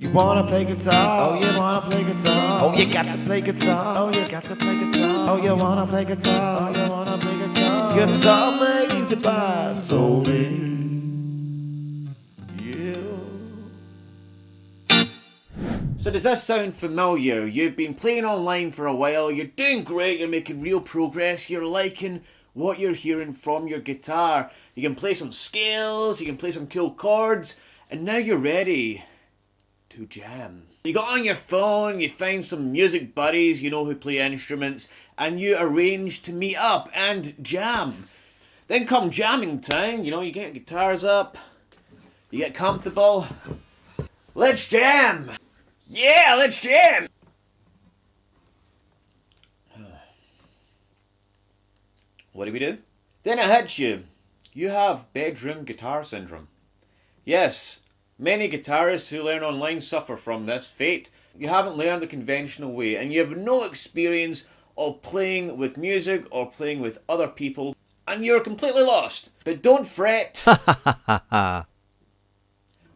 You wanna play guitar? Oh, you wanna play guitar? Oh, you got to play guitar. Oh, you got to play guitar. Oh, you wanna play guitar? Oh, you wanna play guitar? Guitar makes it by Tony. So does this sound familiar? You've been playing online for a while, you're doing great, you're making real progress, you're liking what you're hearing from your guitar. You can play some scales, you can play some cool chords, and now you're ready to jam. You got on your phone, you find some music buddies, you know, who play instruments, and you arrange to meet up and jam. Then come jamming time, you know, you get your guitars up, you get comfortable. Let's jam! Yeah, let's jam! What do we do? Then it hits you. You have bedroom guitar syndrome. Yes, many guitarists who learn online suffer from this fate. You haven't learned the conventional way and you have no experience of playing with music or playing with other people and you're completely lost. But don't fret.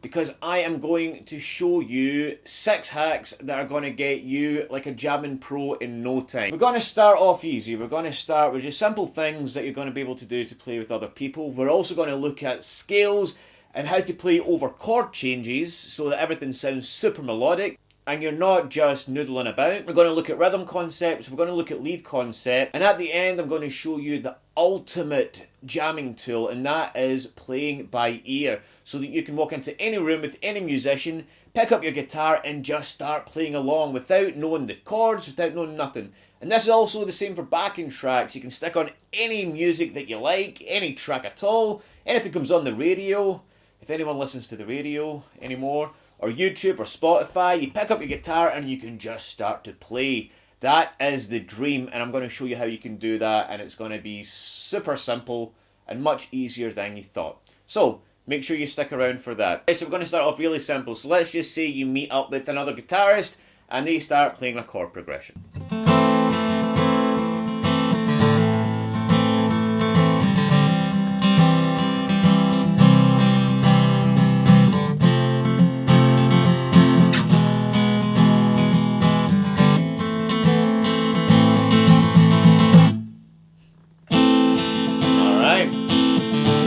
Because I am going to show you 6 hacks that are going to get you like a jamming pro in no time. We're going to start off easy. We're going to start with just simple things that you're going to be able to do to play with other people. We're also going to look at scales and how to play over chord changes so that everything sounds super melodic and you're not just noodling about. We're going to look at rhythm concepts, we're going to look at lead concept, and at the end I'm going to show you the ultimate jamming tool, and that is playing by ear, so that you can walk into any room with any musician, pick up your guitar and just start playing along without knowing the chords, without knowing nothing. And this is also the same for backing tracks. You can stick on any music that you like, any track at all, anything comes on the radio, if anyone listens to the radio anymore, or YouTube or Spotify, you pick up your guitar and you can just start to play. That is the dream, and I'm going to show you how you can do that, and it's going to be super simple and much easier than you thought. So make sure you stick around for that. Okay, so we're going to start off really simple. So let's just say you meet up with another guitarist and they start playing a chord progression.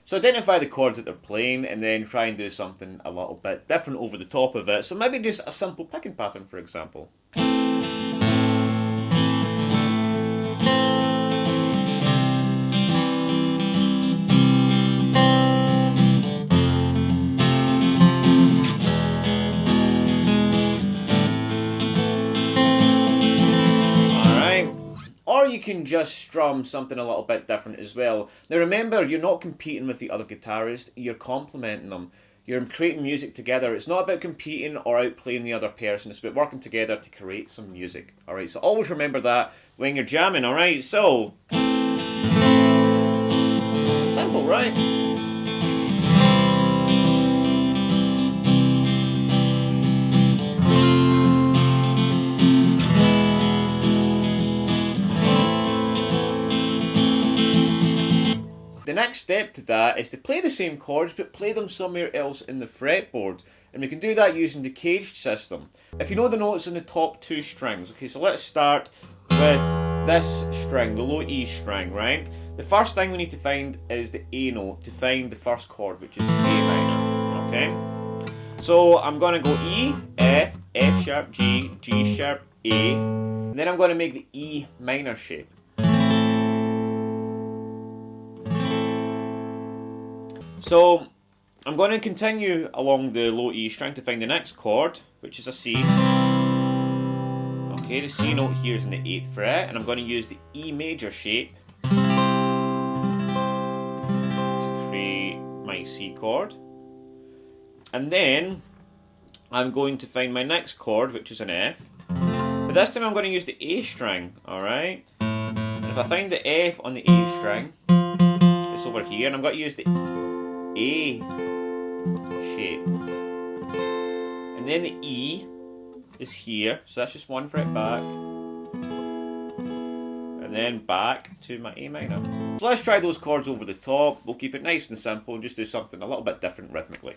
So identify the chords that they're playing and then try and do something a little bit different over the top of it. So maybe just a simple picking pattern, for example. Or you can just strum something a little bit different as well. Now remember, you're not competing with the other guitarist, you're complementing them. You're creating music together. It's not about competing or outplaying the other person, it's about working together to create some music. Alright, so always remember that when you're jamming, alright? So, simple, right? The next step to that is to play the same chords but play them somewhere else in the fretboard, and we can do that using the caged system. If you know the notes on the top 2 strings, okay, so let's start with this string, the low E string, right? The first thing we need to find is the A note to find the first chord, which is A minor, okay? So I'm going to go E, F, F sharp, G, G sharp, A, and then I'm going to make the E minor shape. So I'm going to continue along the low E string to find the next chord, which is a C. Okay, the C note here is in the 8th fret, and I'm going to use the E major shape to create my C chord. And then I'm going to find my next chord, which is an F. But this time I'm going to use the A string, alright? And if I find the F on the A string, it's over here, and I'm going to use the A shape, and then the E is here, so that's just 1 fret back, and then back to my A minor. So let's try those chords over the top. We'll keep it nice and simple and just do something a little bit different rhythmically.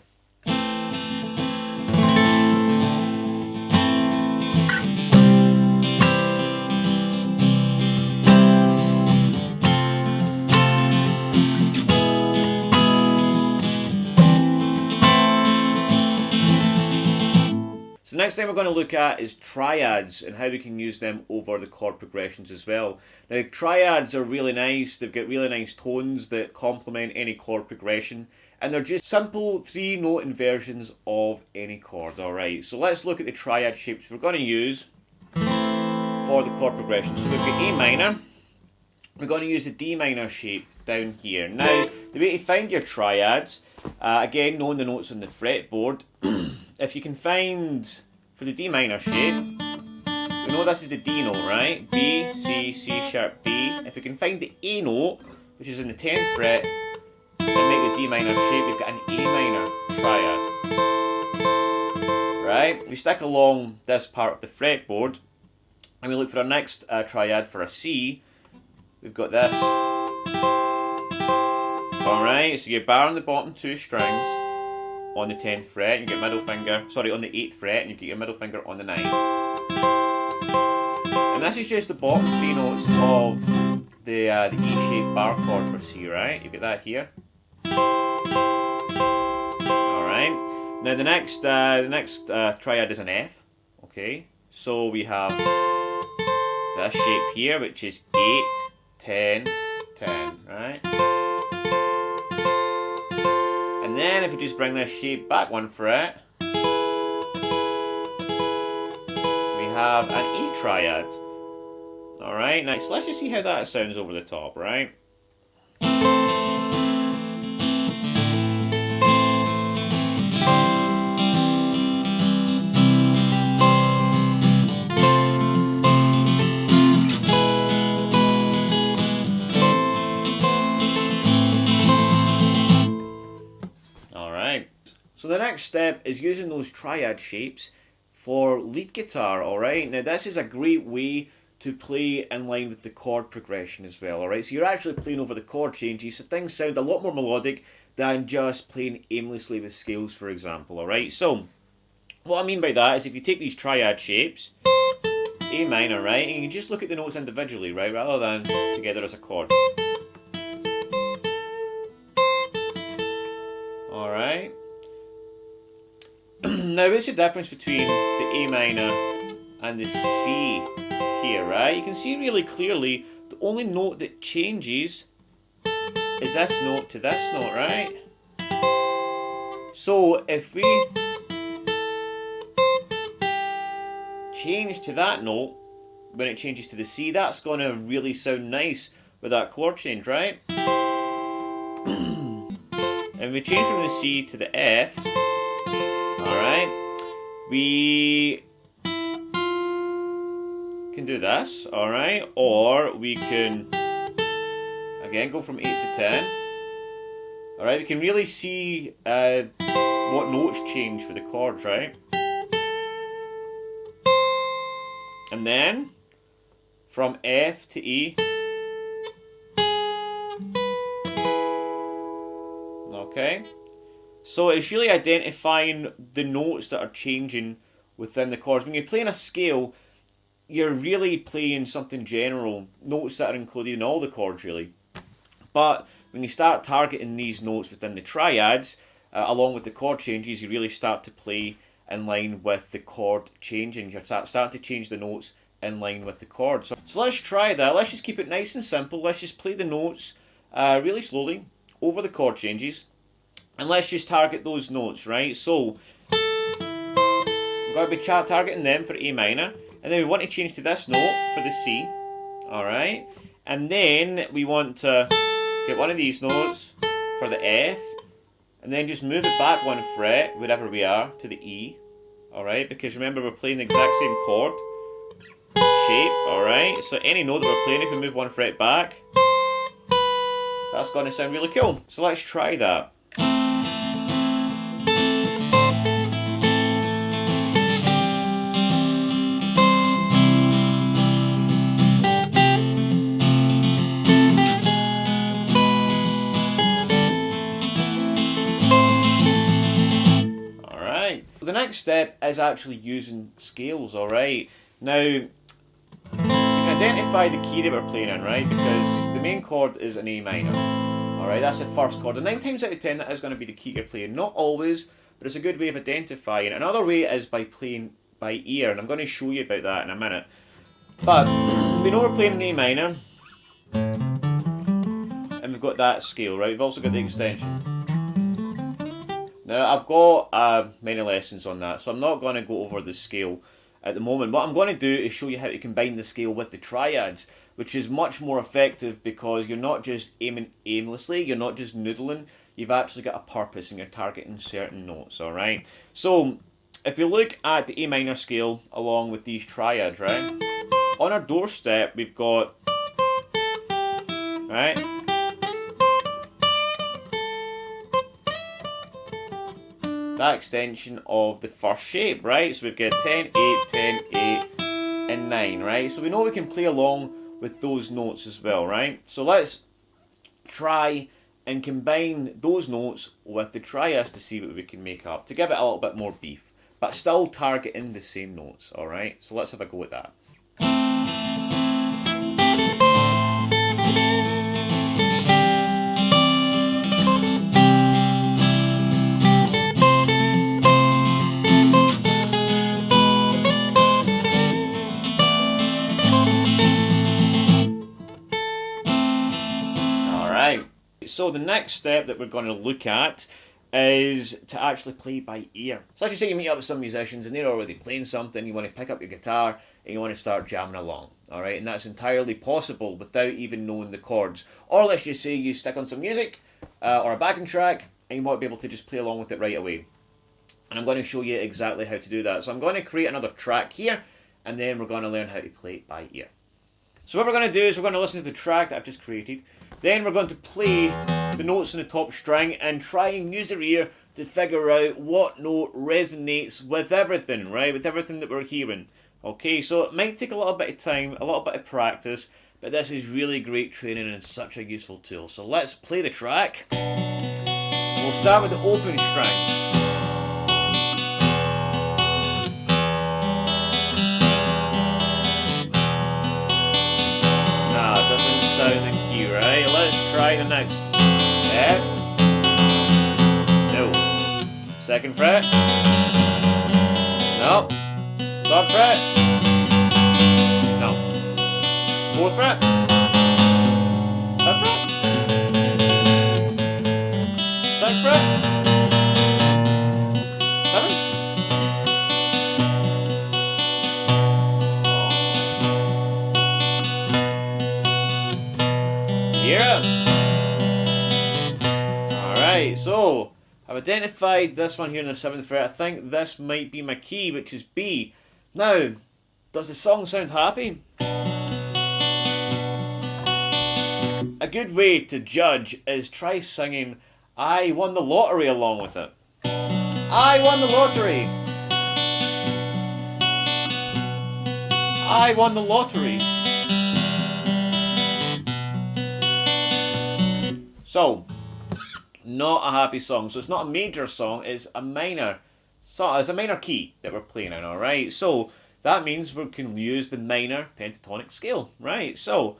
So the next thing we're going to look at is triads and how we can use them over the chord progressions as well. Now triads are really nice, they've got really nice tones that complement any chord progression, and they're just simple 3-note inversions of any chord, alright. So let's look at the triad shapes we're going to use for the chord progression. So we've got A minor, we're going to use the D minor shape down here. Now the way to find your triads, again knowing the notes on the fretboard, if you can find, for the D minor shape, we know this is the D note, right? B, C, C sharp, D. If we can find the A note, which is in the 10th fret, and make the D minor shape, we've got an A minor triad. Right? We stick along this part of the fretboard, and we look for our next triad for a C. We've got this. Alright, so you bar on the bottom 2 strings on the 10th fret, you get middle finger, sorry, on the 8th fret, and you get your middle finger on the 9th. And this is just the bottom 3 notes of the E-shaped bar chord for C, right? You get that here. Alright, now the next triad is an F, okay? So we have this shape here, which is 8, 10, 10, right? And then if we just bring this shape back 1 fret, we have an E triad. Alright, nice. Let's just see how that sounds over the top, right? So the next step is using those triad shapes for lead guitar, alright? Now this is a great way to play in line with the chord progression as well, alright? So you're actually playing over the chord changes, so things sound a lot more melodic than just playing aimlessly with scales, for example, alright? So, what I mean by that is if you take these triad shapes, A minor, right? And you just look at the notes individually, right? Rather than together as a chord. Alright? Now, what's the difference between the A minor and the C here, right? You can see really clearly the only note that changes is this note to this note, right? So, if we change to that note when it changes to the C, that's going to really sound nice with that chord change, right? And we change from the C to the F. Alright, we can do this, alright, or we can, again, go from 8 to 10. Alright, we can really see what notes change for the chords, right? And then, from F to E. Okay. So it's really identifying the notes that are changing within the chords. When you're playing a scale, you're really playing something general, notes that are included in all the chords really. But when you start targeting these notes within the triads, along with the chord changes, you really start to play in line with the chord changing. You're starting to change the notes in line with the chords. So let's try that. Let's just keep it nice and simple. Let's just play the notes really slowly over the chord changes. And let's just target those notes, right? So, we're going to be targeting them for A minor. And then we want to change to this note for the C. Alright? And then we want to get one of these notes for the F. And then just move it back 1 fret, wherever we are, to the E. Alright? Because remember, we're playing the exact same chord shape. Alright? So any note that we're playing, if we move 1 fret back, that's going to sound really cool. So let's try that. The next step is actually using scales, alright? Now, you can identify the key that we're playing in, right? Because the main chord is an A minor. Alright, that's the first chord. And 9 times out of 10, that is going to be the key you're playing. Not always, but it's a good way of identifying. Another way is by playing by ear, and I'm going to show you about that in a minute. But we know we're playing in A minor, and we've got that scale, right? We've also got the extension. Now I've got many lessons on that, so I'm not going to go over the scale at the moment. What I'm going to do is show you how to combine the scale with the triads, which is much more effective because you're not just aiming aimlessly, you're not just noodling, you've actually got a purpose and you're targeting certain notes, alright? So, if you look at the A minor scale along with these triads, right? On our doorstep, we've got, right? That extension of the first shape, right? So we've got 10, 8, 10, 8, and 9, right? So we know we can play along with those notes as well, right? So let's try and combine those notes with the triads to see what we can make up, to give it a little bit more beef, but still targeting the same notes, alright? So let's have a go at that. So the next step that we're going to look at is to actually play by ear. So let's just say you meet up with some musicians and they're already playing something, you want to pick up your guitar and you want to start jamming along, alright? And that's entirely possible without even knowing the chords. Or let's just say you stick on some music or a backing track and you might be able to just play along with it right away. And I'm going to show you exactly how to do that. So I'm going to create another track here and then we're going to learn how to play it by ear. So what we're going to do is we're going to listen to the track that I've just created. Then we're going to play the notes on the top string and try and use our ear to figure out what note resonates with everything, right? With everything that we're hearing. Okay, so it might take a little bit of time, a little bit of practice, but this is really great training and such a useful tool. So let's play the track. We'll start with the open string. Sound the key, right? Let's try the next. F. No. Second fret. No. Third fret. No. Fourth fret. Fifth fret. Sixth fret. Seventh. Alright, so I've identified this one here in the 7th fret. I think this might be my key, which is B. Now, does the song sound happy? A good way to judge is try singing I Won the Lottery along with it. I won the lottery. I won the lottery. So, not a happy song. So it's not a major song, it's a minor song. It's a minor key that we're playing in, alright? So that means we can use the minor pentatonic scale, right? So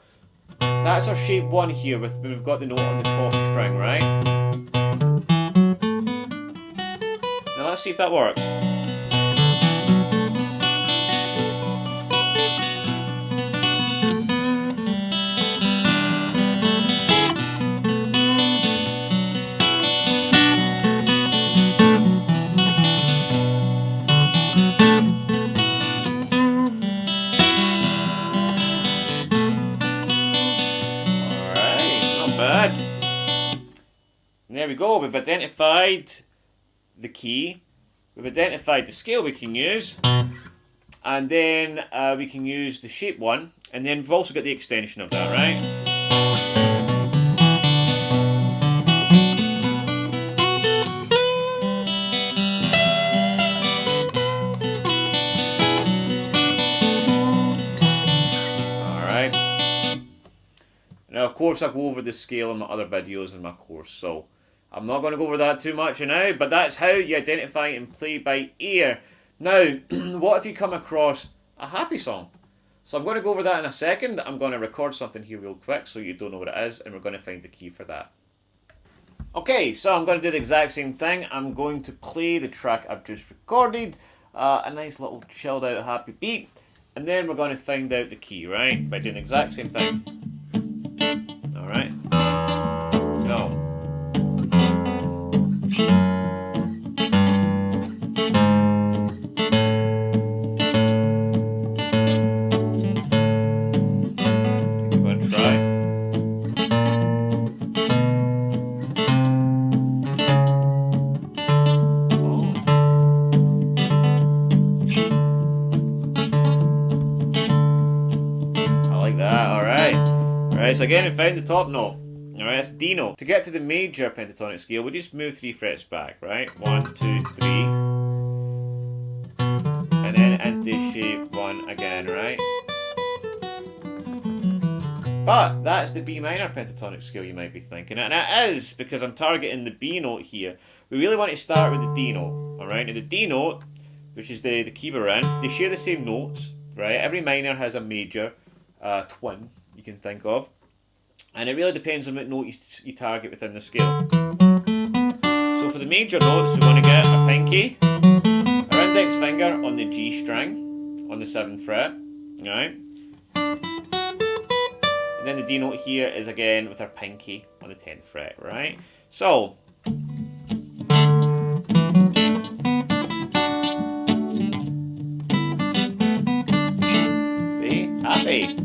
that's our shape 1 here with we've got the note on the top string, right? Now let's see if that works. There we go, we've identified the key, we've identified the scale we can use, and then we can use the shape 1, and then we've also got the extension of that, right? Alright. Now of course I go over the scale in my other videos in my course, so I'm not going to go over that too much now, but that's how you identify and play by ear. Now, what if you come across a happy song? So I'm going to go over that in a second. I'm going to record something here real quick so you don't know what it is, and we're going to find the key for that. Okay, so I'm going to do the exact same thing. I'm going to play the track I've just recorded a nice little chilled out happy beat. And then we're going to find out the key, right? By doing the exact same thing. Alright? No. So again, we found the top note. Alright, that's D note. To get to the major pentatonic scale, we just move 3 frets back, right? 1, 2, 3. And then into shape 1 again, right? But that's the B minor pentatonic scale, you might be thinking. And it is, because I'm targeting the B note here. We really want to start with the D note. Alright, now the D note, which is the key we're in, they share the same notes, right? Every minor has a major twin you can think of. And it really depends on what note you target within the scale. So for the major notes, we want to get a pinky, our index finger on the G string, on the 7th fret, right? And then the D note here is again with our pinky on the 10th fret, right? So, see? Happy.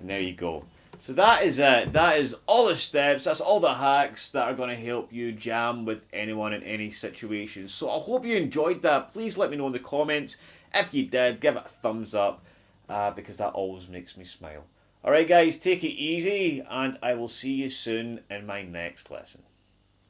There you go. So that is it. That is all the steps. That's all the hacks that are going to help you jam with anyone in any situation. So I hope you enjoyed that. Please let me know in the comments. If you did, give it a thumbs up because that always makes me smile. Alright guys, take it easy and I will see you soon in my next lesson.